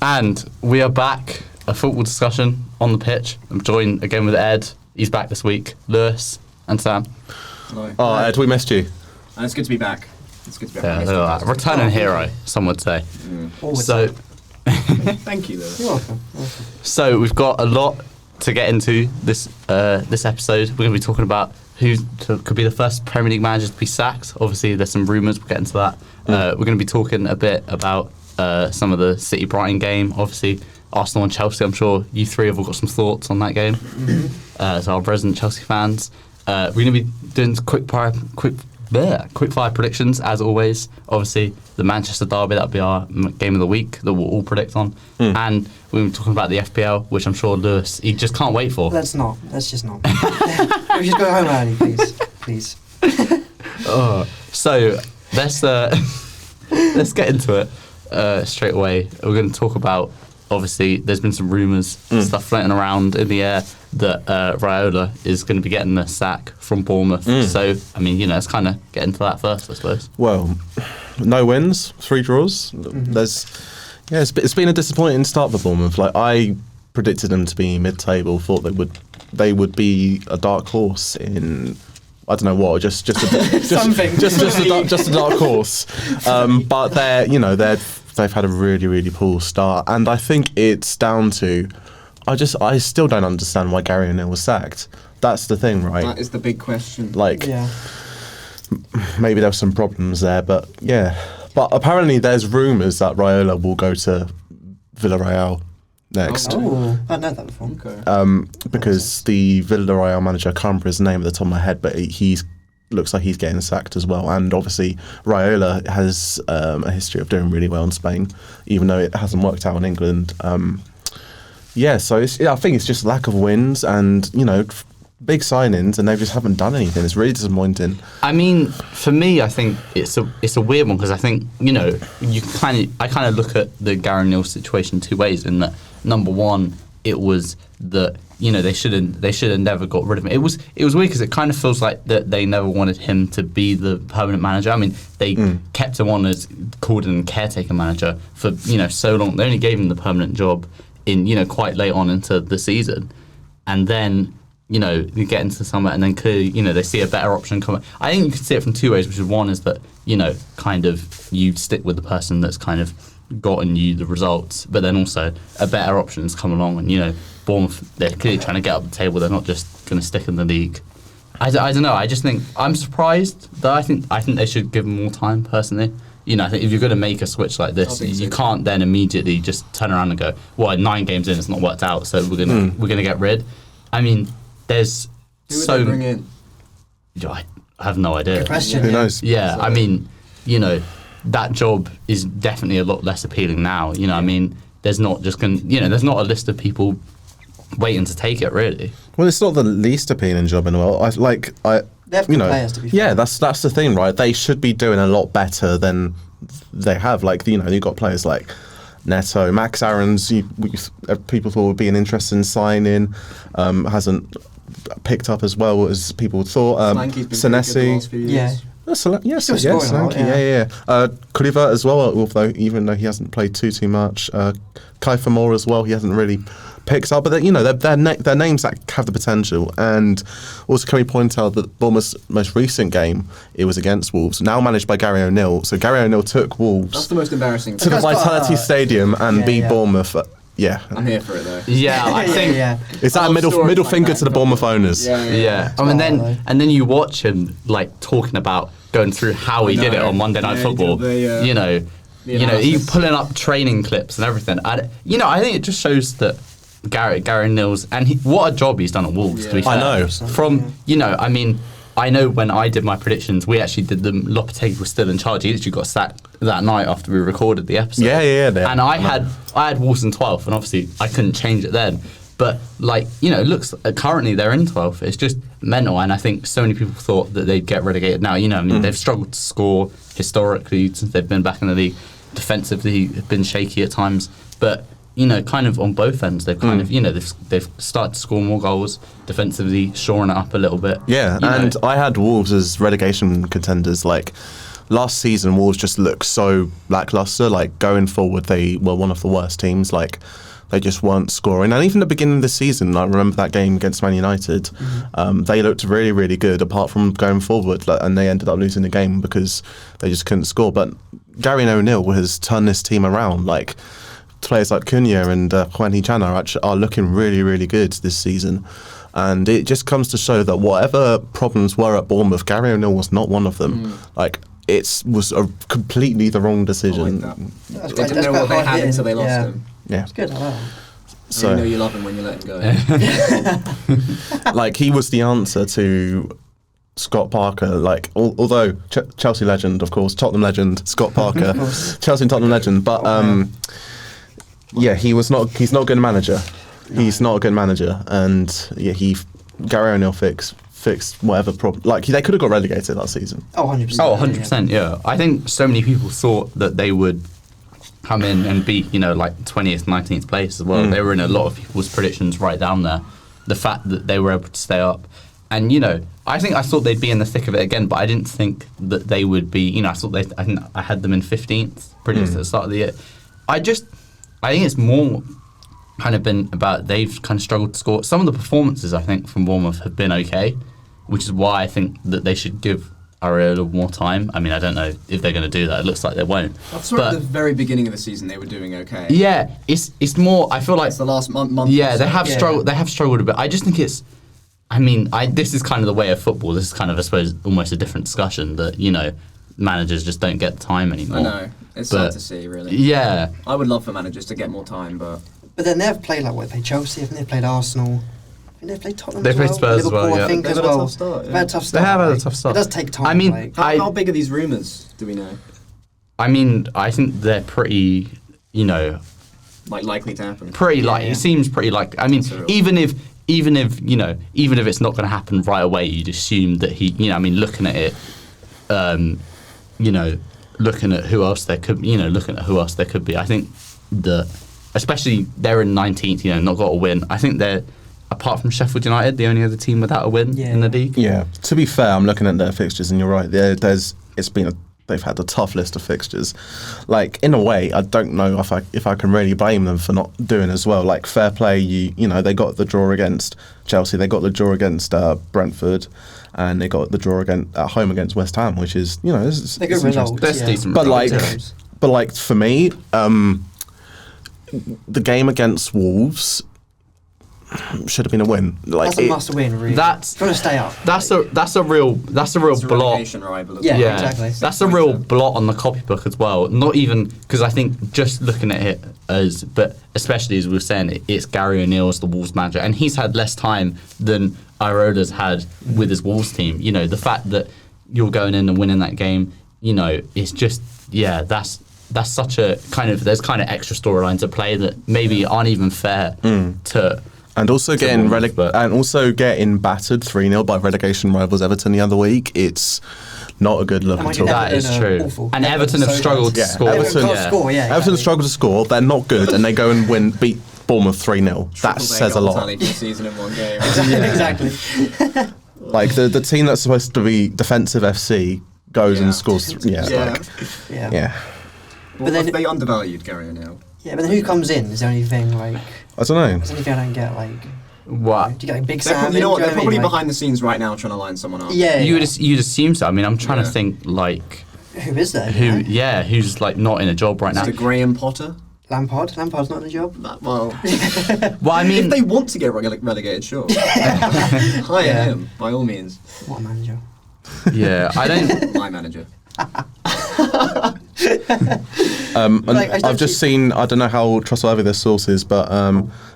And we are back, a football discussion on the pitch. I'm joined again with Ed. He's back this week. Lewis and Sam. Hello. Oh, Ed, we missed you. And it's good to be back. It's good to be back. Yeah, look at that. Returning hero, some would say. So, Thank you, Lewis. You're welcome. So we've got a lot to get into this episode. We're going to be talking about who could be the first Premier League managers to be sacked. Obviously, there's some rumours. We'll get into that. We're going to be talking a bit about some of the City-Brighton game. Obviously, Arsenal and Chelsea. I'm sure you three have all got some thoughts on that game. As our resident Chelsea fans, we're going to be doing quick fire predictions as always. Obviously, the Manchester derby, that'll be our game of the week that we'll all predict on. And we're talking about the FPL, which I'm sure Lewis, he just can't wait for. Let's just not. We just go home early, please. So let's get into it straight away. We're going to talk about, obviously, there's been some rumours, stuff floating around in the air that Raiola is going to be getting the sack from Bournemouth. So, I mean, let's kind of get into that first, I suppose. Well, no wins, 3 draws. It's been a disappointing start for Bournemouth. Like, I predicted them to be mid-table, thought they would be a dark horse in, I don't know what, just a dark horse. But they've had a really, really poor start, and I think it's down to I still don't understand why Gary O'Neill was sacked. That's the thing, right? That is the big question. Maybe there were some problems there, but yeah. But apparently there's rumours that Raiola will go to Villarreal next. Oh, I know that before. Okay. Because the Villarreal manager, I can't remember his name at the top of my head, but he's looks like he's getting sacked as well. And obviously Raiola has a history of doing really well in Spain, even though it hasn't worked out in England. So I think it's just lack of wins and, big signings, and they just haven't done anything. It's really disappointing. I mean, for me, I think it's a weird one because I think, I kind of look at the Gary O'Neill situation two ways. In that, number one, it was that they should have never got rid of him. It was weird because it kind of feels like that they never wanted him to be the permanent manager. I mean, they kept him on as called him caretaker manager for so long. They only gave him the permanent job in quite late on into the season, and then you get into the summer, and then clearly they see a better option coming. I think you can see it from two ways, which is one is that kind of you stick with the person that's kind of gotten you the results, but then also a better option has come along, and Bournemouth, they're clearly trying to get up the table. They're not just going to stick in the league. I don't know. I just think I'm surprised that I think they should give them more time personally. I think if you're going to make a switch like this, you can't then immediately just turn around and go, well, 9 games in, it's not worked out, so we're gonna get rid. I mean, there's Who would they bring in? I have no idea. Good question. Who knows? Yeah, I mean, that job is definitely a lot less appealing now. I mean, there's not just there's not a list of people waiting to take it really. Well, it's not the least appealing job in the world. They have good players, to be fair. Yeah, that's the thing, right? They should be doing a lot better than they have. Like, you've got players like Neto, Max Aarons, people thought would be an interesting signing, hasn't picked up as well as people thought. Senesi. Yeah. Kluivert as well, even though he hasn't played too much. Kiefer Moore as well, he hasn't really picked up, but they're names that have the potential. And also, can we point out that Bournemouth's most recent game, it was against Wolves, now managed by Gary O'Neill. So Gary O'Neill took Wolves That's the most embarrassing to the Vitality Stadium and beat Bournemouth. I'm here for it though. Yeah, I think it's that middle finger to the Bournemouth owners. Yeah. I mean, then you watch him talking about going through how he did it on Monday Night Football. He pulling up training clips and everything. I think it just shows that Gary O'Neill's, and what a job he's done at Wolves, to be fair. I know. I mean, I know when I did my predictions, we actually did them. Lopetegui was still in charge. He literally got sacked that night after we recorded the episode. Yeah. And I had Wolves in 12th, and obviously I couldn't change it then. But it looks currently they're in 12th. It's just mental, and I think so many people thought that they'd get relegated now. They've struggled to score historically since they've been back in the league. Defensively, been shaky at times, but kind of on both ends, they've kind of, they've started to score more goals, defensively shoring it up a little bit. Yeah, I had Wolves as relegation contenders. last season Wolves just looked so lackluster. Like going forward, they were one of the worst teams. Like they just weren't scoring. And even the beginning of the season, I remember that game against Man United. They looked really, really good apart from going forward, and they ended up losing the game because they just couldn't score. But Gary O'Neill has turned this team around. Like players like Cunha and Juan Chan are looking really, really good this season. And it just comes to show that whatever problems were at Bournemouth, Gary O'Neill was not one of them. Like, it was a completely the wrong decision. I like that. They didn't know what they had until they lost him. Yeah. It's good, I like that. So you know you love him when you let him go. Like, he was the answer to Scott Parker. Like, although Chelsea legend, of course, Tottenham legend, Scott Parker, Chelsea and Tottenham legend, but yeah, he's not a good manager. He's not a good manager, and yeah, Gary O'Neill fixed whatever problem. Like, they could have got relegated last season. Oh, 100%. Oh, 100%, yeah. I think so many people thought that they would come in and beat, like 20th, 19th place as well. They were in a lot of people's predictions right down there. The fact that they were able to stay up. And, I thought they'd be in the thick of it again, but I didn't think that they would be, I had them in 15th pretty much at the start of the year. I think it's more kind of been about they've kind of struggled to score. Some of the performances, I think, from Bournemouth have been okay, which is why I think that they should give Areola more time. I mean, I don't know if they're going to do that. It looks like they won't. I thought at the very beginning of the season they were doing okay. Yeah, it's more. I feel like it's the last month. Yeah, they have struggled. They have struggled a bit. I just think it's. I mean, this is kind of the way of football. This is kind of, I suppose, almost a different discussion that managers just don't get the time anymore. I know. It's sad to see, really. Yeah. I would love for managers to get more time, but then they've played they played Chelsea, I think they've played Arsenal. I think they've played Tottenham. They played Spurs Liverpool, as well, yeah. I think They've as had a well. tough start, yeah. They've had a tough start. They have had a tough start. It does take time. I mean, how big are these rumours? Do we know? I mean, I think they're pretty, likely to happen. Pretty it seems pretty likely. I mean, even if it's not going to happen right away, you'd assume that looking at it, looking at who else there could be. I think that, especially they're in 19th, not got a win. I think they're, apart from Sheffield United, the only other team without a win in the league. Yeah. To be fair, I'm looking at their fixtures, and you're right. They've had a tough list of fixtures. Like, in a way, I don't know if I can really blame them for not doing as well. Like, fair play, they got the draw against Chelsea, they got the draw against Brentford, and they got the draw at home against West Ham, which is, it's good results. That's decent. But for me, the game against Wolves should have been a win. That's a must win, really. That's trying to stay up. That's a real blot. Yeah, exactly. That's a real blot on the copybook as well. Not even because I think just looking at it but especially as we were saying, it's Gary O'Neill as the Wolves manager, and he's had less time than Iroda's had with his Wolves team. The fact that you're going in and winning that game, it's just that's such a there's kind of extra storylines at play that maybe aren't even fair to. And also getting battered 3-0 by relegation rivals Everton the other week. It's not a good look at all. That is true. Awful. And Everton have struggled to score. Everton have struggled to score. They're not good, and they go and beat Bournemouth 3-0. That says a lot. Season in one game. Exactly. Like the team that's supposed to be defensive FC goes and scores. Yeah. But then they undervalued Gary O'Neill. Yeah, but then who comes in? Is there anything I don't know. Is there anything I don't get what? Do you get Big Sam? You know what? They're probably behind the scenes right now trying to line someone up. Yeah. You'd assume so. I mean, I'm trying to think who is there? Who's not in a job right now? Mr. Graham Potter. Lampard's not in a job. Well, I mean, if they want to get relegated, sure. Hire him by all means. What a manager. Yeah, I don't. My manager. I've just seen, I don't know how trustworthy this source is, but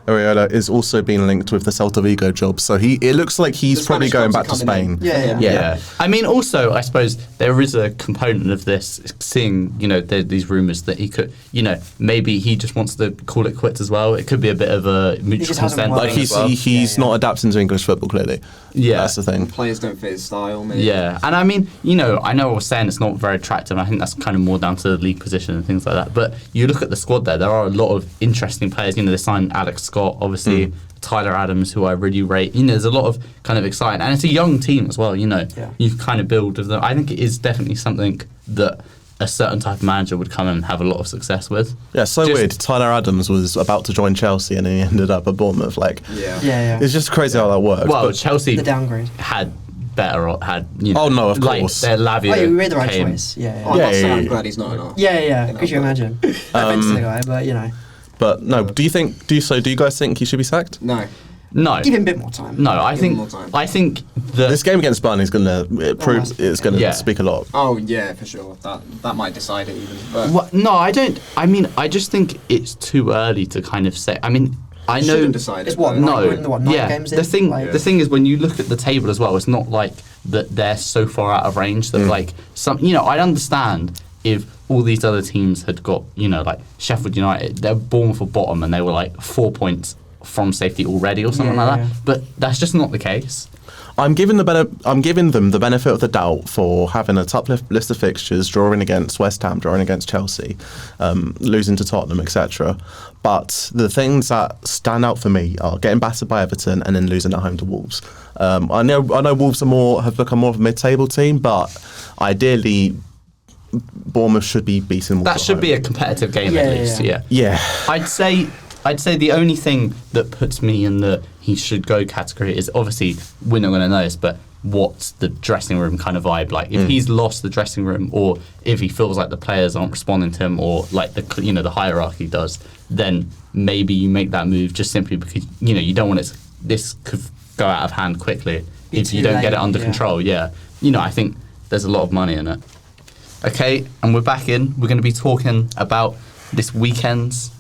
Areola is also being linked with the Celta Vigo job, so it looks like he's probably going back to Spain. Yeah. I mean, also, I suppose there is a component of this, seeing, these rumours that he could, maybe he just wants to call it quits as well. It could be a bit of a mutual consent. Like, he's not adapting to English football, clearly. Yeah. That's the thing. Players don't fit his style, maybe. Yeah, and I mean, I know I was saying it's not very attractive, and I think that's kind of more down to the league position and things like that. But you look at the squad there are a lot of interesting players. They signed Alex Scott, obviously, Tyler Adams, who I really rate. There's a lot of kind of exciting, and it's a young team as well. You kind of build with them. I think it is definitely something that a certain type of manager would come and have a lot of success with. Yeah, weird. Tyler Adams was about to join Chelsea and he ended up at Bournemouth. Yeah. It's just crazy how that works. Well, but Chelsea The downgrade. had Oh no, of course. Their Lavia Oh, yeah, we made the right came. choice. Yeah. I'm not saying yeah. I'm glad he's not enough. Yeah. Could you imagine? No offense to the guy, but But no, do you guys think he should be sacked? No. No, give him a bit more time. no. I Give him think more time. I think that This game against Burnley is gonna Yeah. speak a lot. Oh yeah, for sure. That might decide it even. But What? No, I don't. I mean, I just think it's too early to kind of say. I mean, I know. shouldn't decide it. It's what, though. No, 9 yeah. games The in? thing, Like- the thing is, when you look at the table as well, it's not like that they're so far out of range that like some. I'd understand if all these other teams had got like Sheffield United, they're Bournemouth for bottom and they were like 4 points from safety already or something like that. But that's just not the case. I'm giving them the benefit of the doubt for having a tough list of fixtures, drawing against West Ham, drawing against Chelsea, losing to Tottenham, etc. But the things that stand out for me are getting battered by Everton and then losing at home to Wolves. I know Wolves have become more of a mid-table team, but ideally Bournemouth should be beaten Wolves. That at should home. be a competitive game at least. Yeah. Yeah. I'd say the only thing that puts me in the he should go category is obviously we're not going to know this, but what's the dressing room kind of vibe like? If he's lost the dressing room, or if he feels like the players aren't responding to him, or like the hierarchy does, then maybe you make that move just simply because you don't want this could go out of hand quickly if you don't get it under control. Yeah, I think there's a lot of money in it. Okay, and we're back in. We're going to be talking about this weekend's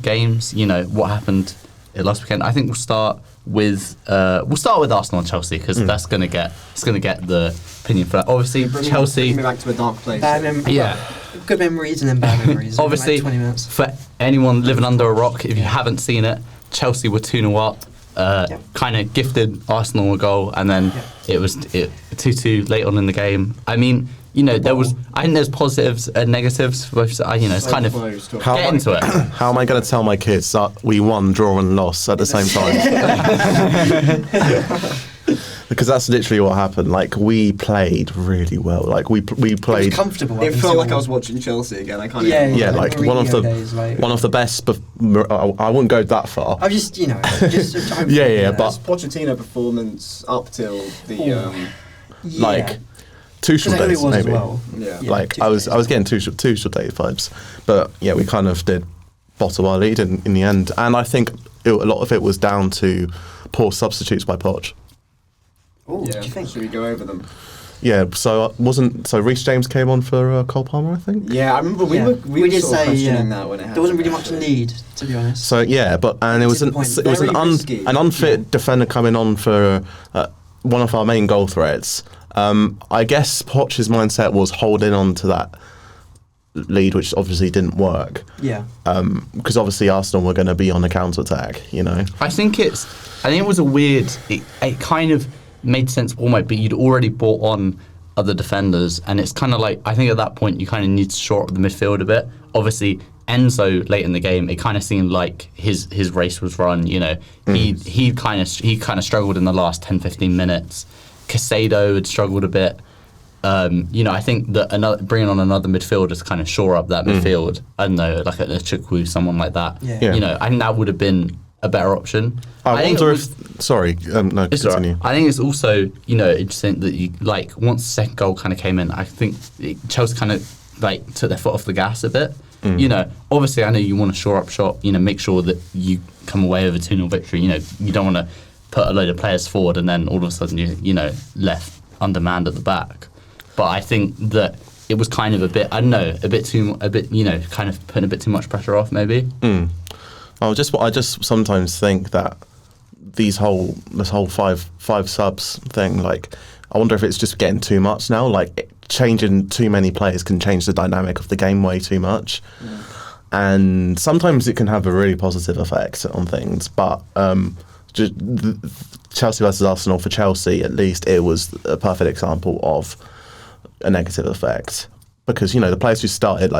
games. What happened last weekend. I think we'll start with Arsenal and Chelsea because that's going to get the opinion for that. Obviously, Chelsea. Bring me back to a dark place. Good memories and then bad memories. Obviously, like 20 minutes. for anyone living under a rock, if you haven't seen it, Chelsea were 2-0 up. Kind of gifted Arsenal a goal, and then it was 2-2 late on in the game. I mean, I think there's positives and negatives for both sides. It's kind of get into it. How am I going to tell my kids that we won, draw, and lost at the same time? Because that's literally what happened. Like, we played really well. Like, we It played. was comfortable. It felt like I was watching Chelsea again. I can't even. Yeah, like one of the best. I wouldn't go that far. I'm just, Yeah, but Pochettino performance up till the like Tuchel Because days was maybe. as well. yeah. Like I was getting Tuchel day vibes, but yeah, we kind of did bottle our lead in the end, and I think a lot of it was down to poor substitutes by Poch. Oh, Yeah. do you think? Should we go over them? Yeah, so Reece James came on for Cole Palmer, I think. Yeah, I remember we were did sort of say questioning that when it happened. there wasn't really much need, to be honest. So yeah, and it was an Very unfit defender coming on for one of our main goal threats. I guess Poch's mindset was holding on to that lead, which obviously didn't work. Yeah. Because obviously Arsenal were going to be on the counter attack. I think it was a weird. It kind of made sense almost, but you'd already brought on other defenders, and it's kind of like I think at that point you kind of need to shore up the midfield a bit. Obviously, Enzo late in the game, it kind of seemed like his race was run. He kind of struggled in the last 10-15 minutes. Casado had struggled a bit. I think that bringing on another midfielder to kind of shore up that midfield. I don't know, like a Chukwu, someone like that. Yeah. I think that would have been a better option. I wonder if. Sorry, no, continue. I think it's also interesting that you once the second goal kind of came in, I think Chelsea kind of took their foot off the gas a bit. Obviously I know you want to shore up shop. Make sure that you come away with a 2-0 victory. You don't want to put a load of players forward and then all of a sudden you left undermanned at the back. But I think that it was kind of a bit kind of putting a bit too much pressure off maybe. I just sometimes think that this whole five subs thing, I wonder if it's just getting too much now. Changing too many players can change the dynamic of the game way too much, and sometimes it can have a really positive effect on things. But Chelsea versus Arsenal, for Chelsea at least, it was a perfect example of a negative effect because the players who started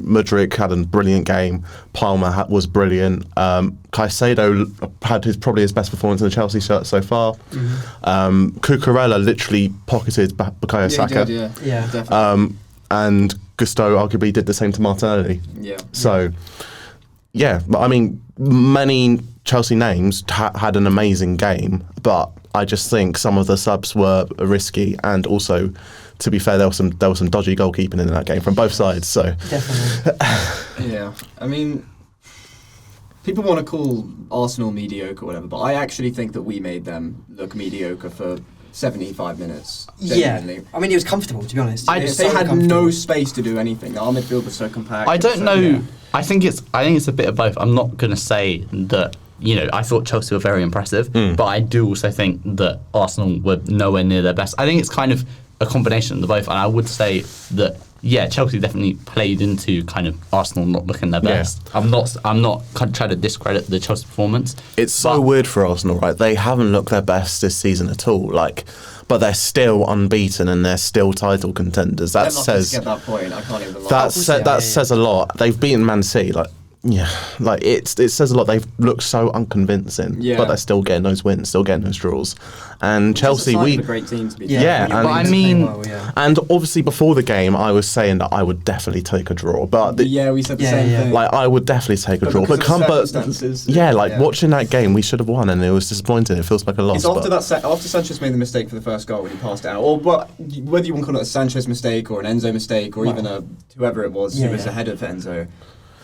Mudryk had a brilliant game. Palmer was brilliant. Caicedo had probably his best performance in the Chelsea shirt so far. Cucurella literally pocketed Bukayo Saka. He did, Yeah. Definitely. And Gusto arguably did the same to Martinelli. Yeah. So, yeah, but I mean, many Chelsea names had an amazing game, but I just think some of the subs were risky, and also, to be fair, there was some dodgy goalkeeping in that game from both sides. So, Definitely. Yeah. I mean, people want to call Arsenal mediocre or whatever, but I actually think that we made them look mediocre for 75 minutes. Genuinely. Yeah. I mean, it was comfortable, to be honest. They had no space to do anything. Our midfield was so compact. I don't so, know. yeah. I think it's a bit of both. I'm not going to say that, you know, I thought Chelsea were very impressive, but I do also think that Arsenal were nowhere near their best. I think it's kind of a combination of the both, and I would say that, yeah, Chelsea definitely played into kind of Arsenal not looking their best. I'm not trying to discredit the Chelsea performance. it's so weird for Arsenal, right? They haven't looked their best this season at all. Like, but they're still unbeaten and they're still title contenders. That They're lucky to says get that point. I can't even lie. that says a lot. They've beaten Man City, it says a lot. They've looked so unconvincing, but they're still getting those wins, still getting those draws. And Chelsea, a great team to be. Yeah, when you're and- winning. But I mean, and obviously before the game, I was saying that I would definitely take a draw, but yeah, we said the same thing. like I would definitely take a draw. because But of circumstances, watching that game, we should have won, and it was disappointing. It feels like a loss. It's after but- after Sanchez made the mistake for the first goal when he passed it out, or whether you want to call it a Sanchez mistake or an Enzo mistake or even a whoever it was who was ahead of Enzo.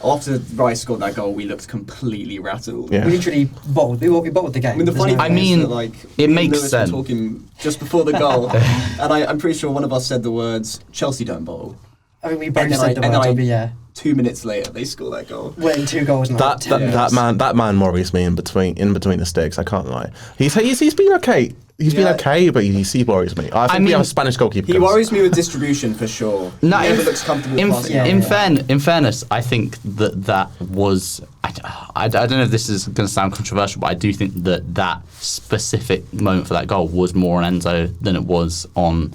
After Rice scored that goal, we looked completely rattled. Yeah. We literally bottled. We bottled the game. I mean, the funny I thing mean, is that, like, it me and makes Lewis sense. were talking just before the goal, and I'm pretty sure one of us said the words "Chelsea don't bottle." I mean, we both And then said the words, but yeah. 2 minutes later, they score that goal. Winning 2 goals. In like 10 that minutes. man worries me in between the sticks. I can't lie. He's been okay. He's been okay, but he worries me. I think we have a Spanish goalkeeper. He worries me with distribution for sure. No, he never looks comfortable passing. in fairness, I think that was. I don't know if this is going to sound controversial, but I do think that specific moment for that goal was more on Enzo than it was on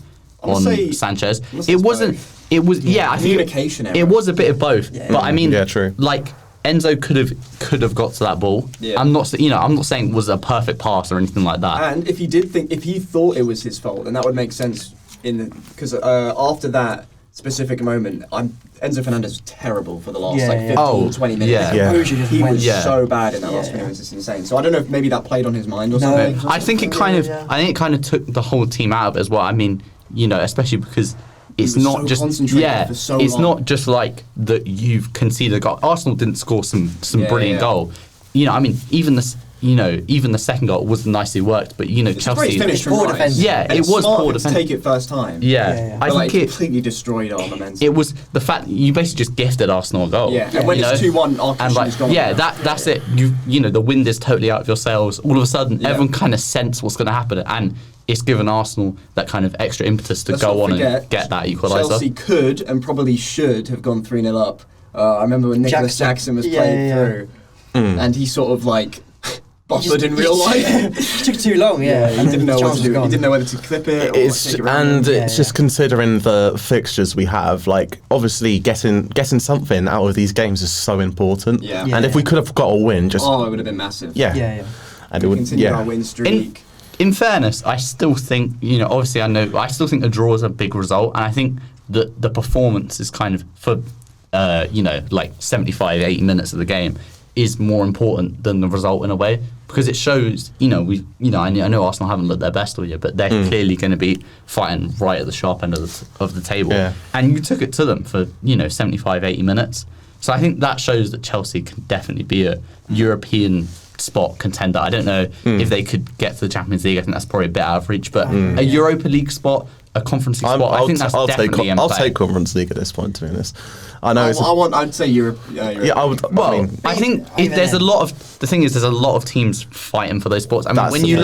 Sanchez. It wasn't. both. It was. Yeah, I think Communication error. it was a bit of both. Yeah. But I mean, Yeah, true. Like Enzo could have got to that ball. Yeah. I'm not saying it was a perfect pass or anything like that. And if he thought it was his fault, then that would make sense. Because after that specific moment, Enzo Fernandez was terrible for the last 15-20 minutes. yeah. Yeah. Composure just He went. was Yeah. so bad in that last Yeah. few minutes. It's insane. So I don't know if maybe that played on his mind or No, something. exactly. I think it kind of took the whole team out of it as well. I mean, especially because it's was not so just concentrated for so it's long. not just like that you've conceded a goal. Arsenal didn't score some Yeah, brilliant yeah. goal. I mean, even the second goal was nicely worked, but It's a great Chelsea. finish from Poor Rice. defense. Yeah, And it it's was smart poor of him to defense. take it first time. Yeah, I But, like, think completely destroyed our momentum. it was the fact that you basically just gifted Arsenal a goal. Yeah, and when you it's know? 2-1, our and cushion's gone. that's it. The wind is totally out of your sails. All of a sudden, everyone kind of sense what's going to happen, and it's given Arsenal that kind of extra impetus to Let's go not on forget, and get that equaliser. Chelsea could and probably should have gone 3-0 up. I remember when Nicholas Jackson was playing through, and he sort of like buffered in real life. It took too long, He didn't know what to do. He didn't know whether to clip it or take it around. It's just considering the fixtures we have. Like, obviously, getting something out of these games is so important. Yeah. And if we could have got a win, just it would have been massive. and it would Continue our win streak. In fairness, I still think, obviously I still think a draw is a big result, and I think that the performance is kind of for, like 75, 80 minutes of the game is more important than the result in a way, because it shows, I know Arsenal haven't looked their best all year, but they're clearly going to be fighting right at the sharp end of the table. Yeah. And you took it to them for, 75, 80 minutes. So I think that shows that Chelsea can definitely be a European spot contender. I don't know if they could get to the Champions League. I think that's probably a bit out of reach, but a Europa League spot, a Conference League spot, I think that's definitely in play. I'll take Conference League at this point, to be honest. I know I'd say Europe. Yeah, I would. Well, I think there's a lot of the thing is there's a lot of teams fighting for those spots. I mean, when you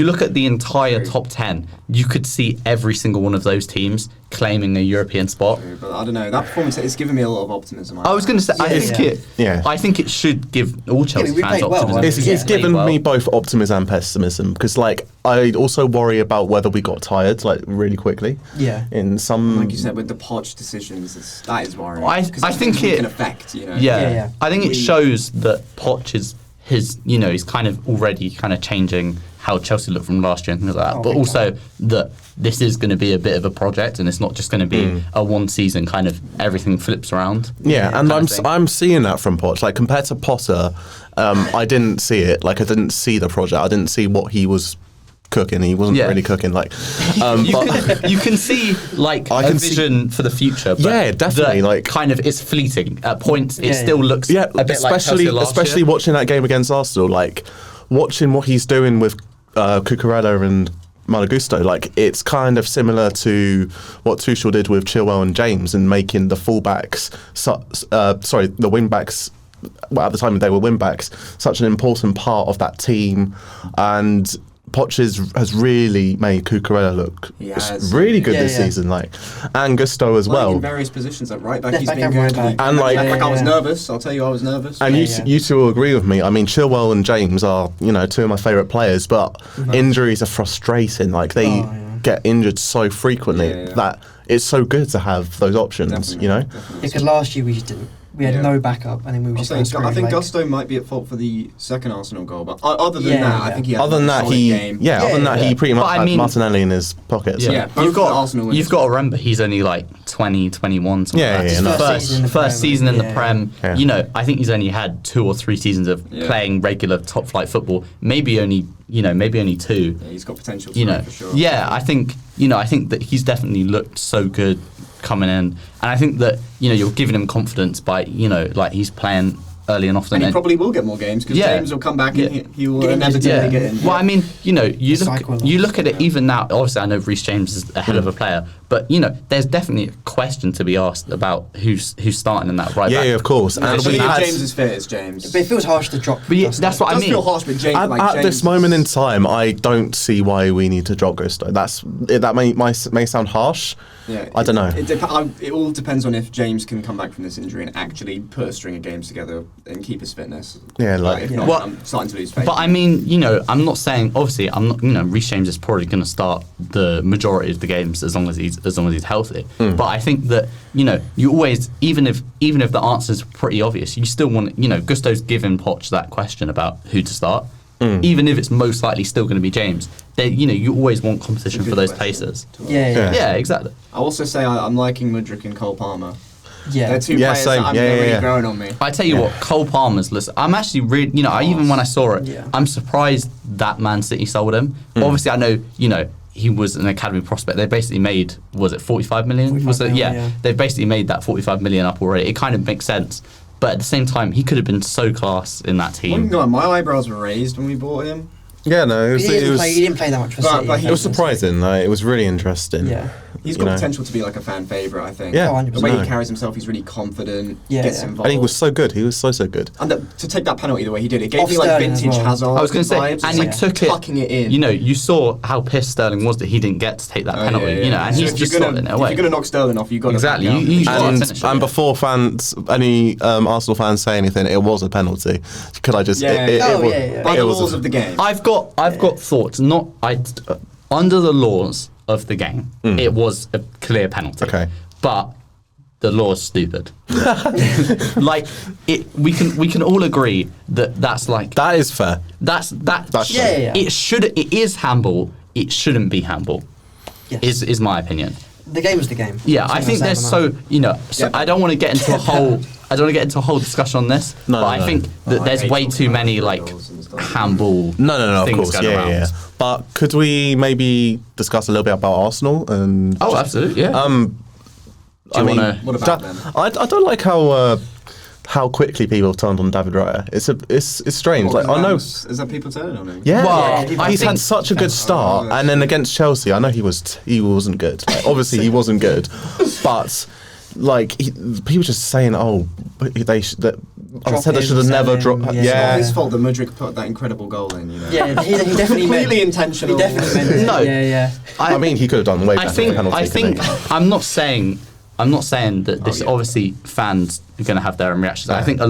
look at the entire top 10, you could see every single one of those teams claiming a European spot. But I don't know. That performance is giving me a lot of optimism. I was going to say, I think it should give all Chelsea we fans played well, optimism. It's given me both optimism and pessimism because, like, I also worry about whether we got tired, like, really quickly. Yeah. In some, like you said, with the Poch decisions, that is worrying. I think it can affect. You know. Yeah. I think it shows that Poch is he's kind of already kind of changing how Chelsea look from last year and things like that. But also that this is going to be a bit of a project, and it's not just going to be a one season kind of everything flips around. Yeah, and I'm seeing that from Poch. Like, compared to Potter, I didn't see it. Like, I didn't see the project. I didn't see what he was cooking. He wasn't really cooking. Like, you can see like a vision for the future. But definitely. Like, kind of it's fleeting. At points, it still looks a bit especially like last especially year. watching that game against Arsenal. Like, watching what he's doing with Cucurella and Malagusto, like, it's kind of similar to what Tuchel did with Chilwell and James and making the fullbacks, the wing-backs, well, at the time they were wing-backs, such an important part of that team. And Poch has really made Cucurella look really good this season, like, and Gusto as well. In various positions, like right back, he's back been and good. right back. And like I was nervous. I'll tell you, I was nervous. And you two will agree with me. I mean, Chilwell and James are, two of my favourite players, but injuries are frustrating. Like, they get injured so frequently that it's so good to have those options. Definitely. Because last year we just didn't. We had no backup, and then we were just. I think Gusto might be at fault for the second Arsenal goal, but other than that, I think he had other than that, he pretty much had Martinelli in his pocket. So. You've got to remember he's only like 20, 21. First season in the Prem. Yeah. I think he's only had 2 or 3 seasons of playing regular top flight football. Maybe only 2. Yeah, he's got potential. For sure. Yeah, I think that he's definitely looked so good coming in, and I think that you're giving him confidence by like he's playing early and often, and he probably will get more games because James will come back and he will inevitably get in. Well, I mean, you look at it even now. Obviously, I know Reece James is a hell of a player, but there's definitely a question to be asked about who's starting in that right back. Yeah, of course. And James is fit as James. But it feels harsh to drop. But that's what I mean. It does feel harsh, but James. At this moment in time, I don't see why we need to drop Gusto. That may sound harsh. Yeah, I don't know. It all depends on if James can come back from this injury and actually put a string of games together and keep his fitness. Yeah, like if not, I'm starting to lose faith. But I mean, I'm not saying. Obviously, I'm not. Reece James is probably going to start the majority of the games as long as he's healthy. But I think that you always, even if the answer's pretty obvious, you still want. Gusto's given Poch that question about who to start. Even if it's most likely still going to be James, you always want competition for those places. Yeah, exactly. I also say I'm liking Mudryk and Cole Palmer. Yeah, they're two players that really growing on me. I tell you what, Cole Palmer's listen. I'm actually really, even when I saw it, I'm surprised that Man City sold him. Obviously, I know, he was an academy prospect. They basically made, was it 45 million? They basically made that 45 million up already. It kind of makes sense. But at the same time, he could have been so class in that team. My eyebrows were raised when we bought him. Yeah, no, he didn't play that much for City. It was surprising. It was really interesting. Yeah. He's got potential to be like a fan favourite, I think. Yeah, the way he carries himself, he's really confident, gets involved. And he was so good. He was so good. And to take that penalty the way he did, it gave me like vintage Hazard. I was going to say, and he took it, tucking it in. You saw how pissed Sterling was that he didn't get to take that penalty. And he's just slotting it away. If you're going to knock Sterling off, you've got to and before any Arsenal fans say anything, it was a penalty. Could I just? By the laws of the game. I've got thoughts. Under the laws of the game, it was a clear penalty. Okay. But the law's stupid. We can all agree that is fair. That's It is handball. It shouldn't be handball. Yes. Is my opinion. The game is the game. Yeah, I think there's I don't want to get into a whole discussion on this. I think that there's way too many handball. No, of course, yeah. But could we maybe discuss a little bit about Arsenal and? Oh, absolutely, yeah. What about them? I don't like how quickly people have turned on David Raya. It's strange. I know. Is that people turning on him? Yeah, he's had such a good start, and then against Chelsea, I know he wasn't good. Obviously, he wasn't good, but people just saying, Arteta should have never dropped. It's not Yeah, his fault that Mudryk put that incredible goal in. Yeah, he definitely completely intentional. He definitely meant it. No. Yeah. I mean, he could have done way better. I think I'm not saying that this obviously fans are going to have their own reactions. I think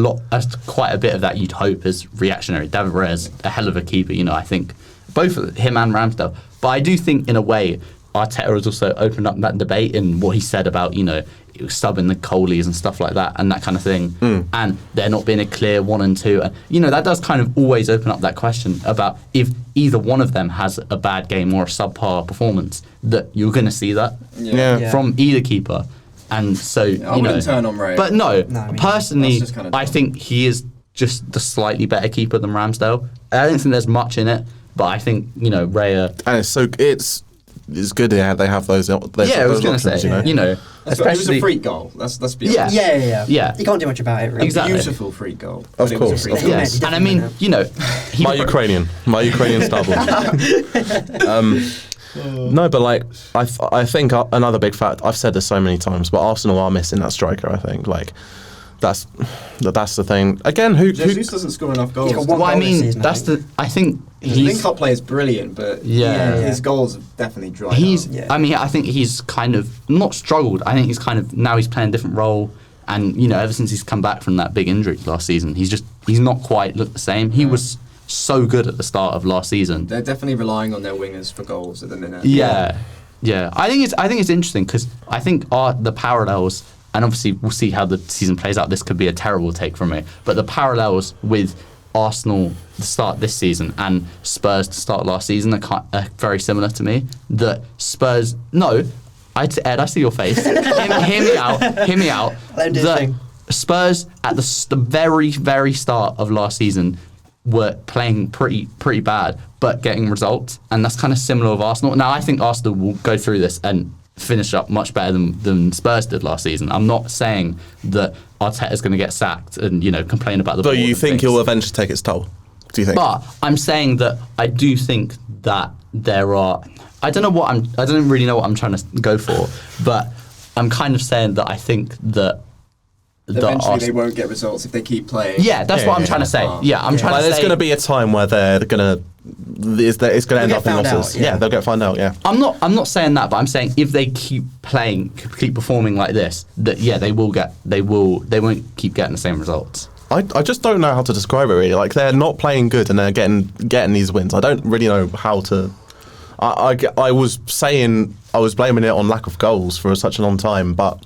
quite a bit of that you'd hope is reactionary. David Raya's a hell of a keeper, I think both him and Ramsdale. But I do think in a way Arteta has also opened up that debate in what he said about subbing the Coleys and stuff like that and that kind of thing, and there not being a clear 1 and 2, and that does kind of always open up that question about if either one of them has a bad game or a subpar performance, that you're going to see that from either keeper. And so, I wouldn't turn on Ray. But personally, kinda I think he is just the slightly better keeper than Ramsdale. I don't think there's much in it, but I think, Raya... And it's good they have those I was going to say, it was a freak goal. Let's be honest. Yeah. You can't do much about it, really. Exactly. Beautiful freak goal. Of course. Yes. And I mean, My Ukrainian Star Wars. No, but I think another big fact, I've said this so many times, but Arsenal are missing that striker. I think that's the thing. Again, Jesus doesn't score enough goals. I think link-up play is brilliant, but his goals have definitely dried out. I mean, I think he's kind of not struggled. I think he's kind of now he's playing a different role, and ever since he's come back from that big injury last season, he's not quite looked the same. He was so good at the start of last season. They're definitely relying on their wingers for goals at the minute. Yeah. I think it's interesting because I think the parallels, and obviously we'll see how the season plays out. This could be a terrible take from me, but the parallels with Arsenal to start this season and Spurs to start last season are very similar to me. That Spurs, Ed, I see your face. Hear me out. That Spurs at the very, very start of last season were playing pretty bad, but getting results, and that's kind of similar with Arsenal. Now, I think Arsenal will go through this and finish up much better than Spurs did last season. I'm not saying that Arteta's going to get sacked and complain about the. But you think he'll eventually take its toll? Do you think? But I'm saying that I do think that there are. I don't really know what I'm trying to go for, but I'm kind of saying that I think that. Eventually, they won't get results if they keep playing. Yeah, that's what I'm trying to say. Yeah, I'm trying to say. There's going to be a time where it's going to end up in losses. They'll get found out. Yeah. I'm not saying that, but I'm saying if they keep playing, keep performing like this, that they won't keep getting the same results. I just don't know how to describe it really. They're not playing good and they're getting these wins. I don't really know how to. I was blaming it on lack of goals for such a long time, but.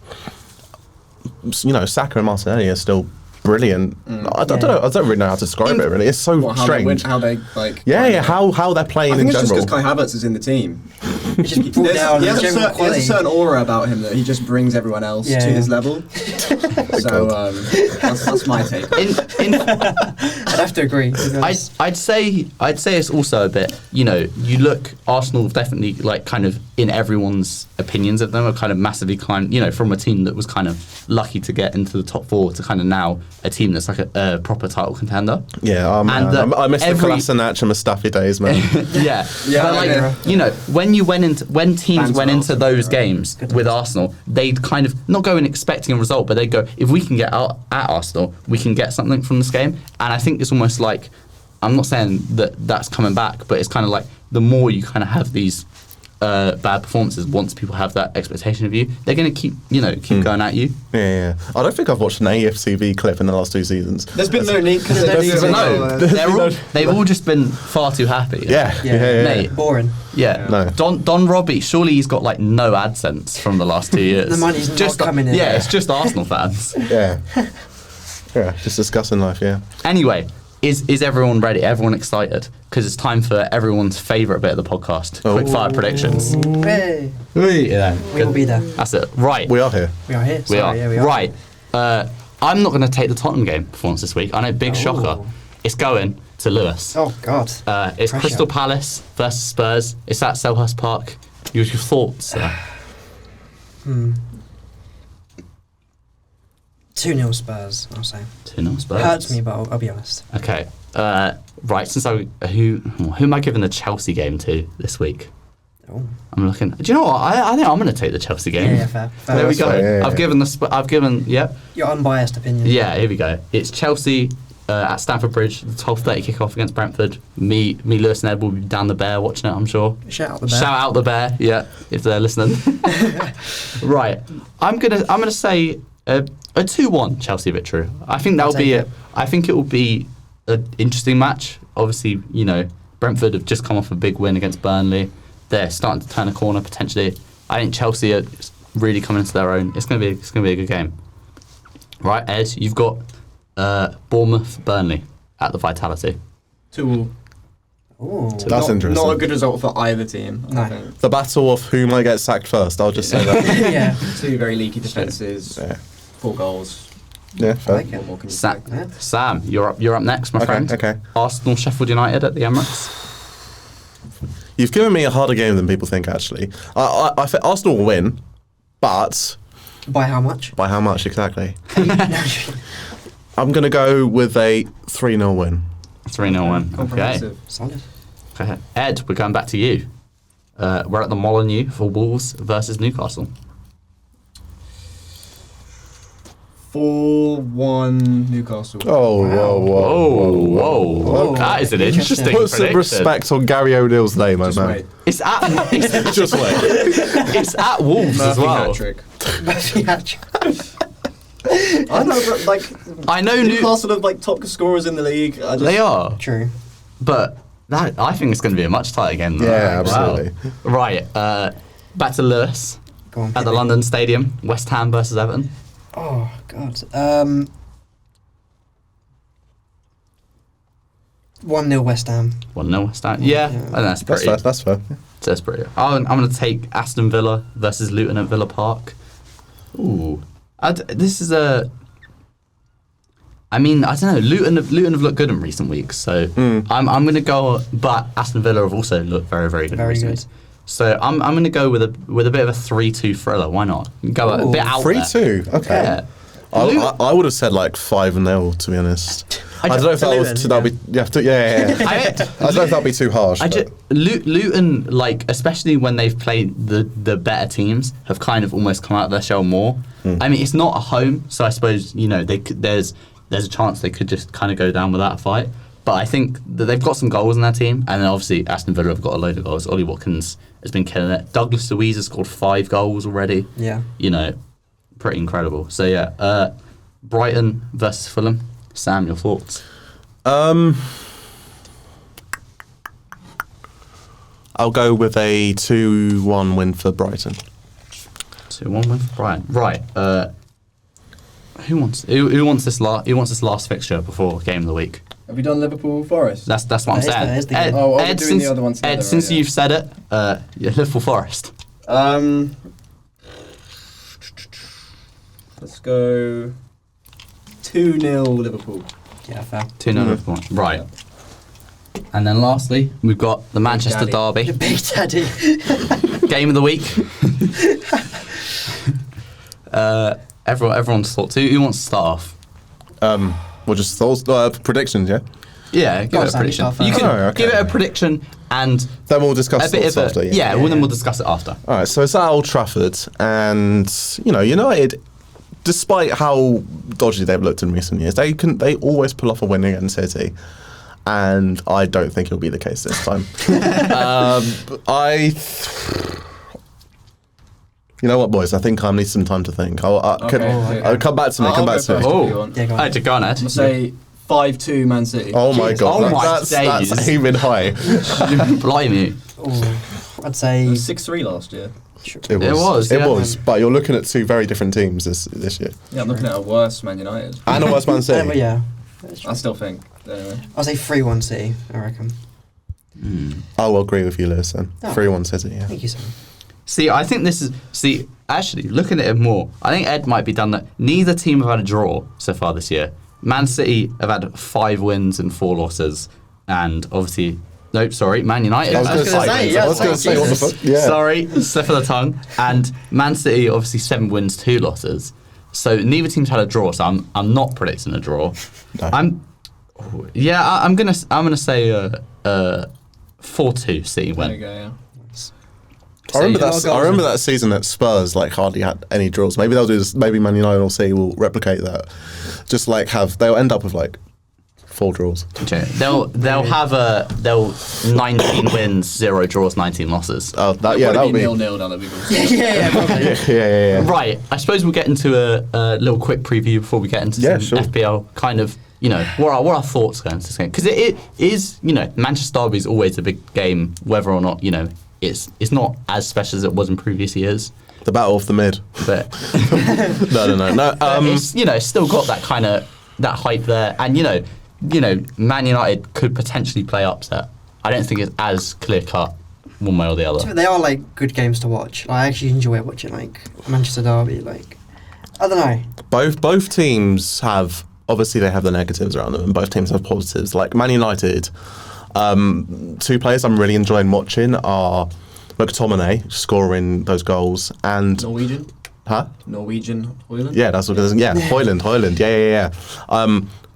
Saka and Martinelli are still brilliant. I don't know. I don't really know how to describe it. Really, it's so strange. How they how they're playing in general. I think it's just because Kai Havertz is in the team. He has a certain aura about him that he just brings everyone else to his level. So that's my take. I'd have to agree. I'd say it's also a bit. You look Arsenal definitely kind of in everyone's opinions of them are kind of massively climbed. From a team that was kind of lucky to get into the top 4 to kind of now a team that's like a proper title contender. Yeah, I miss the Kolasinac and Mustafi days, man. But when teams went into those games with Arsenal, they'd kind of not go in expecting a result, but they'd go, if we can get out at Arsenal, we can get something from this game. And I think it's almost like, I'm not saying that's coming back, but it's kind of like the more you kind of have these bad performances, once people have that expectation of you, they're going to keep going at you. Yeah. I don't think I've watched an AFCV clip in the last 2 seasons. There's been no need because they've all just been far too happy. Yeah. Mate, boring. Yeah. No. Don Robbie, surely he's got no AdSense from the last 2 years. The money's just coming in. Yeah, it's just Arsenal fans. Yeah, just discussing life. Yeah. Anyway. Is everyone ready? Everyone excited? Because it's time for everyone's favourite bit of the podcast. Quick fire predictions. Hey. Yeah. We will be there. That's it. Right. We are here. We are here. We are. Right. I'm not going to take the Tottenham game performance this week. I know, big shocker. It's going to Lewis. Oh, God. It's pressure. Crystal Palace versus Spurs. It's at Selhurst Park. Your thoughts? 2-0 Spurs, I'll say. 2-0 Spurs. It hurts me, but I'll be honest. Okay. Right, since who am I giving the Chelsea game to this week? Oh. I'm looking. Do you know what? I think I'm going to take the Chelsea game. Yeah, fair. There we go. fair, yeah. I've given. Yep. Your unbiased opinion. Yeah. Here we go. It's Chelsea at Stamford Bridge. The 12:30 kickoff against Brentford. Me, Lewis, and Ed will be down the Bear watching it. I'm sure. Shout out the Bear. Shout out the Bear. Yeah, if they're listening. Right. I'm gonna say a 2-1 Chelsea victory. I think that'll be take it. I think it will be an interesting match. Obviously, Brentford have just come off a big win against Burnley. They're starting to turn a corner potentially. I think Chelsea are really coming into their own. It's gonna be a good game. Right, Ed, you've got Bournemouth, Burnley at the Vitality. 2-2. Ooh. That's interesting. Not a good result for either team. No. I think. The battle of who might get sacked first. I'll just say that. Yeah. Two very leaky defences. Yeah. 4 goals. Yeah, fair. like it. What more can you say? Sam, you're up next, my friend. Okay. Arsenal, Sheffield United at the Emirates. You've given me a harder game than people think, actually. I think Arsenal will win, but By how much? by how much exactly? I'm going to go with a 3-0 win. 3-0 win. Okay. Comprehensive. Solid. Okay. Ed, we're going back to you. We're at the Molineux for Wolves versus Newcastle. 4-1 Newcastle. Oh, Whoa. That is an interesting Put some prediction. respect on Gary O'Neill's name, Just man. wait. It's at Just wait. it's at Wolves as Murphy well. hat-trick. Yeah, I know, but I know Newcastle are top scorers in the league. they are, true. but that I think it's going to be a much tighter game. Than Yeah, that. Wow. absolutely. Right. Back to Lewis Go on. at the London Stadium. West Ham versus Everton. Oh God. 1-0 West Ham. 1-0 West Ham. Yeah, Yeah. and that's That's pretty. fair. That's fair. That's pretty. I'm going to take Aston Villa versus Luton at Villa Park. Ooh, this is a. I mean, I don't know. Luton have looked good in recent weeks, so I'm going to go. But Aston Villa have also looked very, very good in Very recent good. weeks. So I'm going to go with a bit of a 3-2 thriller. Why not? Go a Ooh. bit out there. 3-2. Okay. Yeah. I would have said 5-0 to be honest. I don't know if that was Luton, that'd be yeah. I don't know if that'd be too harsh. but- Luton, especially when they've played the better teams, have kind of almost come out of their shell more. I mean, it's not a home, so I suppose there's a chance they could just kind of go down without a fight. But I think that they've got some goals in their team, and then obviously Aston Villa have got a load of goals. Ollie Watkins has been killing it. Douglas Luiz has scored 5 goals already. Yeah. Pretty incredible. So yeah, Brighton versus Fulham. Sam, your thoughts? I'll go with a 2-1 win for Brighton. 2-1 win for Brighton. Right. Who wants this last fixture before game of the week? Have we done Liverpool Forest? That's what I'm That is saying. the- Oh, we're Ed, doing since, the other ones together, Ed, since right, yeah. you've said it, Liverpool Forest. Let's go 2-0 Liverpool. Yeah, fair. 2-0 Liverpool. Right. And then lastly, we've got the Manchester Daddy. Derby. The Big Daddy. Game of the week. Everyone's thoughts. Who wants to start off? Well, just thoughts, predictions, yeah. Yeah, give on, it a Sam, prediction. you start You first. can Oh, okay. give it a prediction and Then we'll discuss a bit thoughts of after. yeah, well, then we'll discuss it after. All right, so it's at Old Trafford, and United, despite how dodgy they've looked in recent years, they always pull off a win against City, and I don't think it'll be the case this time. You know what, boys? I think I need some time to think. Come back to me. I'll Come back to go me. first if you Oh, want. Yeah, go on. Ed, go on, Ed. I'm going to say 5-2 Man City. Oh my Jeez. god, Oh my that's days. aiming high. Blimey. Ooh, I'd say It was 6-3 last year. It was, yeah. but you're looking at two very different teams this year, Yeah, I'm looking at a worse Man United. and a West Man City. But yeah. I still think. Anyway. I'll say 3-1 City, I reckon. I will agree with you, Lewis. Then Oh. 3-1 City. Yeah. Thank you, Sam. See, I think this is... See, actually, looking at it more, I think Ed might be done that. Neither team have had a draw so far this year. Man City have had 5 wins and 4 losses. And obviously... Nope, sorry, Man United. I was have going to had say, 5 wins. I was going to say, what the fuck? Yeah. Sorry, slip of the tongue. And Man City, obviously, 7 wins, 2 losses. So neither team's had a draw, so I'm not predicting a draw. No. I'm gonna say 4-2 City There you win. go, yeah. I remember a lot of that. I goals. remember that season that Spurs like hardly had any draws. Maybe they'll do this. Maybe Man United or City will replicate that. Just like they'll end up with like 4 draws. Okay. They'll 19 wins, 0 draws, 19 losses. Oh, that would be 0-0 down at Big Yeah, probably. yeah. Right. I suppose we'll get into a little quick preview before we get into some sure. FPL. Kind of, what are our thoughts going into this game? Because it is, Manchester Derby is always a big game, whether or not it's not as special as it was in previous years. The battle of the mid. But No. it's still got that kind of that hype there, and Man United could potentially play upset. I don't think it's as clear cut one way or the other. They are like good games to watch. I actually enjoy watching like Manchester Derby. Like, I don't know. Both teams have obviously they have the negatives around them, and both teams have positives. Like Man United, 2 players I'm really enjoying watching are McTominay scoring those goals and Norwegian. Huh? Norwegian Højlund? Yeah, that's what it is. Yeah, Højlund. Yeah.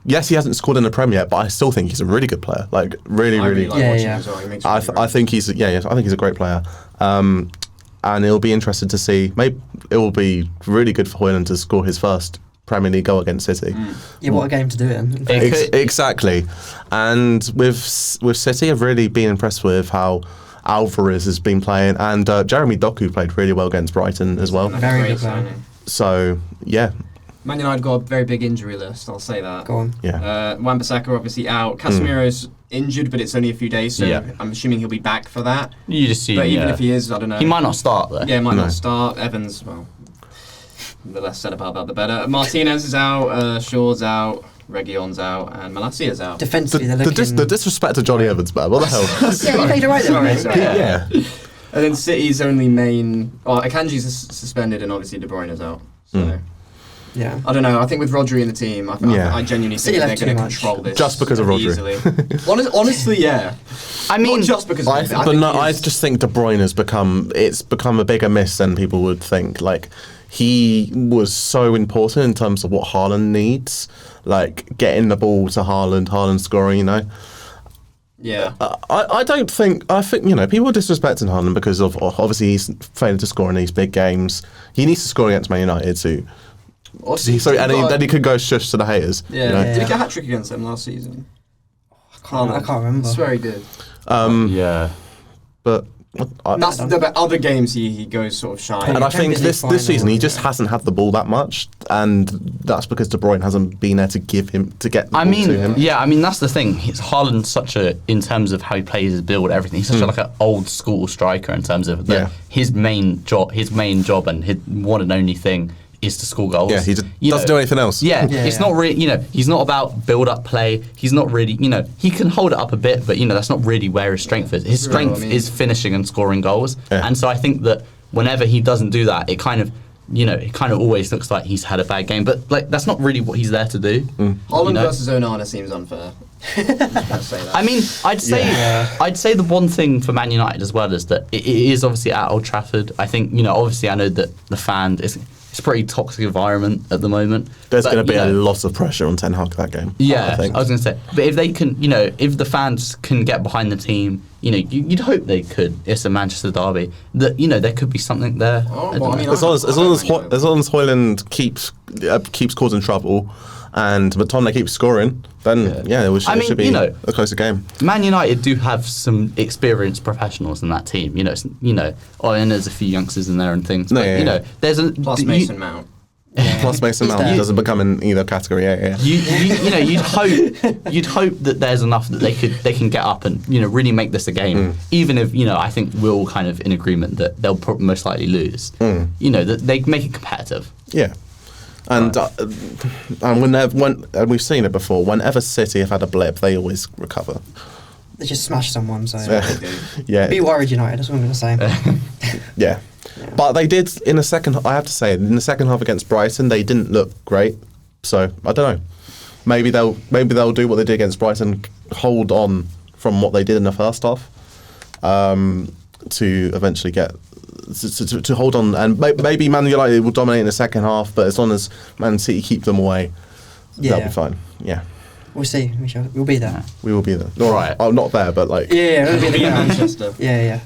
Yes, he hasn't scored in the Premier yet, but I still think he's a really good player. Like, really. Like watching him as well. He makes me really I think he's I think he's a great player. And it'll be interesting to see. Maybe it will be really good for Højlund to score his first Premier League goal against City. Yeah, what a game to do it in. Exactly. And with City, I've really been impressed with how Alvarez has been playing, and Jeremy Doku played really well against Brighton as well. Very Great good player. signing. So, yeah. Man United got a very big injury list, I'll say that. Go on. Yeah. Wan-Bissaka obviously out. Casemiro's injured, but it's only a few days, so Yeah. I'm assuming he'll be back for that. You just see, But even if he is, I don't know. he might not start though. Yeah, might No. not start. Evans, well, the less said about that, the better. Martinez is out, Shaw's out, Reguilon's out, and Malacia's out. Defensively, they're looking. The disrespect to Johnny Evans, man. What the hell? Yeah, he played alright there. Sorry. Yeah. And then City's only main... Well, Akanji's suspended, and obviously De Bruyne is out. So, Yeah. I don't know. I think with Rodri in the team, I genuinely City think left they're going too to much. control this Just because of Rodri. easily. Honestly, yeah. I mean, Not just because of I Rodri. just think De Bruyne has become a bigger miss than people would think. Like, he was so important in terms of what Haaland needs, like getting the ball to Haaland scoring. Yeah. I think people are disrespecting Haaland because of obviously he's failing to score in these big games. He needs to score against Man United too. Then he could go shush to the haters. Yeah. Did he get a hat trick against them last season? I can't remember. I swear he did. yeah. But That's the other games he goes sort of shy. and I think Champions this League season he final, just hasn't had the ball that much, and that's because De Bruyne hasn't been there to get the ball to him. Yeah, I mean that's the thing. Haaland's such in terms of how he plays his build, everything. He's such like an old school striker in terms of his main job and his one and only thing is to score goals. Yeah, he doesn't do anything else. Yeah, it's not really, he's not about build-up play. He's not really, he can hold it up a bit, but, that's not really where his strength is. His strength is finishing and scoring goals. Yeah. And so I think that whenever he doesn't do that, it kind of, it kind of always looks like he's had a bad game. But, that's not really what he's there to do. Haaland versus Onana seems unfair. I was gonna say that. I mean, I'd say the one thing for Man United as well is that it is obviously at Old Trafford. I think, obviously I know that the fan is... It's a pretty toxic environment at the moment. There's going to be a lot of pressure on Ten Hag that game. Yeah, I think. I was going to say. But if they can, if the fans can get behind the team, you'd hope they could. It's a Manchester derby. That there could be something there. Oh, well, I mean, as long as Højlund keeps causing trouble, and McTominay keeps scoring, then it should be a closer game. Man United do have some experienced professionals in that team. And there's a few youngsters in there and things. But, there's a plus Mason Mount. Plus Mason Mount doesn't become in either category. You'd hope that there's enough that they can get up and really make this a game. Even if I think we're all kind of in agreement that they'll most likely lose. That they make it competitive. Yeah. And and we've seen it before. Whenever City have had a blip, they always recover. They just smash someone. So Yeah. be worried, United. That's what I'm going to say. Yeah. But they did in the second. I have to say, in the second half against Brighton, they didn't look great. So I don't know. Maybe they'll do what they did against Brighton, hold on from what they did in the first half, to eventually get. To hold on, and maybe Man United will dominate in the second half, but as long as Man City keep them away, they'll be fine. Yeah, we'll see. We'll be there. We will be there. Right. Oh, not there, but like. Yeah, we'll be in there. Manchester. Yeah.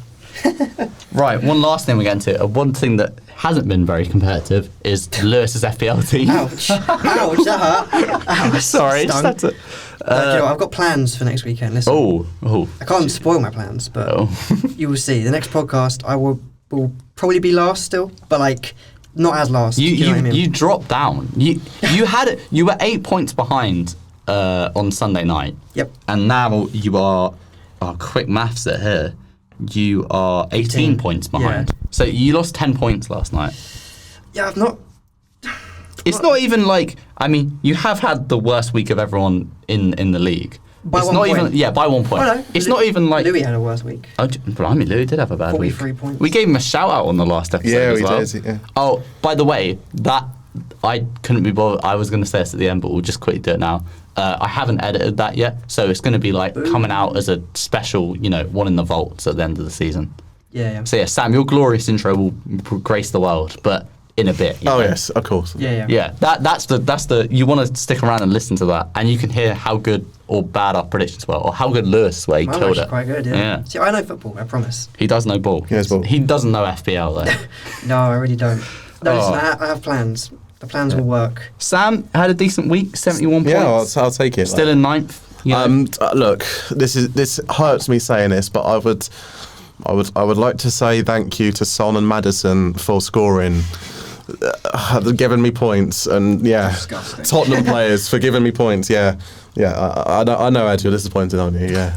Right, one last thing we get into. One thing that hasn't been very competitive is Lewis's FPL team. Ouch! Ouch! That hurt. Ouch, Sorry, just had to. do you know, I've got plans for next weekend. Listen, Oh. I can't spoil my plans, but you will see. The next podcast, I will probably be last still, but like not as last. You know what I mean? you dropped down. You had it. You were 8 points behind on Sunday night. Yep. And now you are. Oh, quick maths it here. You are 18 points behind. Yeah. So you lost 10 points last night. Yeah, I've not. It's not even like, I mean, you have had the worst week of everyone in the league. By it's one not point. even, yeah, by 1 point. Oh, no. It's not even like. Louis had a worse week. Oh, blimey, Louis did have a bad week. 43 points. We gave him a shout out on the last episode. Yeah, as we well. did. Yeah. Oh, by the way, that I couldn't be bothered. I was going to say this at the end, but we'll just quickly do it now. I haven't edited that yet, so it's going to be like coming out as a special, one in the vaults at the end of the season. Yeah. So yeah, Sam, your glorious intro will grace the world, but in a bit. Oh yes, of course. Yeah. Yeah, that's the you want to stick around and listen to that, and you can hear how good or bad our predictions were, or how good Lewis were. He Mine killed actually it. quite good. Yeah. See, I know football. I promise. He does know ball. He knows ball. He doesn't know FPL though. No, I really don't. No, Oh. listen, I have plans. The plans will work. Sam had a decent week, 71 Yeah, points. I'll take it. Still in ninth. Look, this hurts me saying this, but I would like to say thank you to Son and Maddison for scoring, giving me points, and Disgusting. Tottenham players for giving me points. Yeah. I know, Ed, you're disappointed, aren't you? Yeah.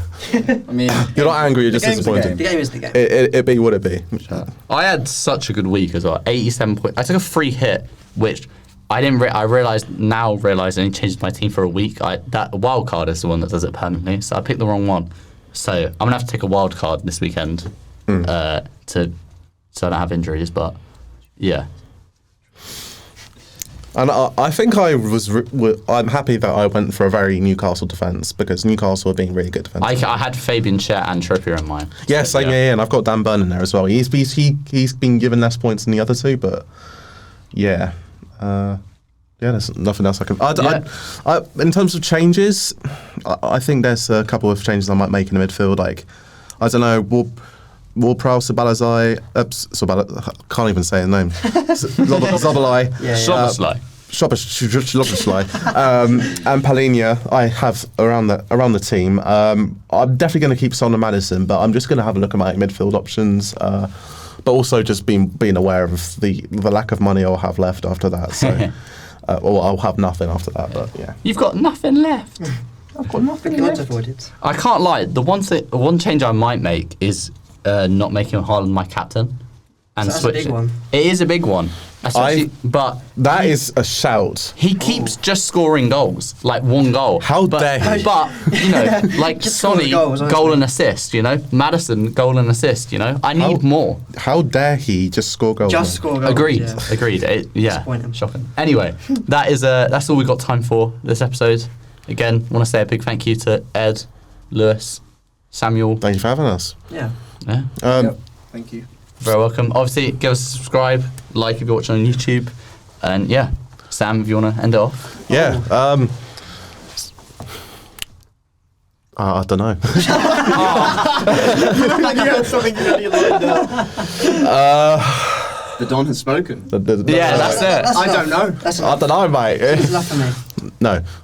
I mean, You're not angry, you're the just game's the disappointed. The game is the game. It be what it be. I had such a good week as well. 87 points. I took a free hit, which I didn't. I realized I only changed my team for a week. That wild card is the one that does it permanently. So I picked the wrong one. So I'm gonna have to take a wild card this weekend, so I don't have injuries. But yeah. And I think I'm happy that I went for a very Newcastle defence, because Newcastle have been really good defence. I had Fabian Schär and Trippier in mine. Yeah, same. Yeah, and I've got Dan Burn in there as well. He's been given less points than the other two, but yeah, there's nothing else I can. I in terms of changes, I think there's a couple of changes I might make in the midfield. Like, I don't know, Ward-Prowse, Sabalazai, can't even say his name. Zobalai, Szoboszlai. and Palhinha, I have around the team. I'm definitely going to keep Son and Maddison, but I'm just going to have a look at my midfield options. But also just being aware of the lack of money I'll have left after that. So, or I'll have nothing after that. But yeah, You've got nothing left. I've got nothing Can't left. avoid it. I can't lie. The one change I might make is not making Haaland my captain and So that's a big switching. one. It is a big one, but that is a shout. he keeps just scoring goals, like one goal. How dare he? But like Just score the Sonny, goals, honestly. goal and assist. Madison, goal and assist. I need more. How dare he just score goals? Just score goals. Agreed. Yeah. Agreed. Yeah. Disappointing. Shocking. Anyway, that's all we got time for this episode. Again, want to say a big thank you to Ed, Lewis, Samuel. Thank you for having us. Yeah. Yeah. thank you. Very welcome. Obviously, give us a subscribe, like if you're watching on YouTube, and yeah, Sam, if you want to end it off. Yeah. I don't know. You had something really lined up. The Don has spoken. Yeah, that's it. I don't know. That's I don't know, mate. It's enough for me. No.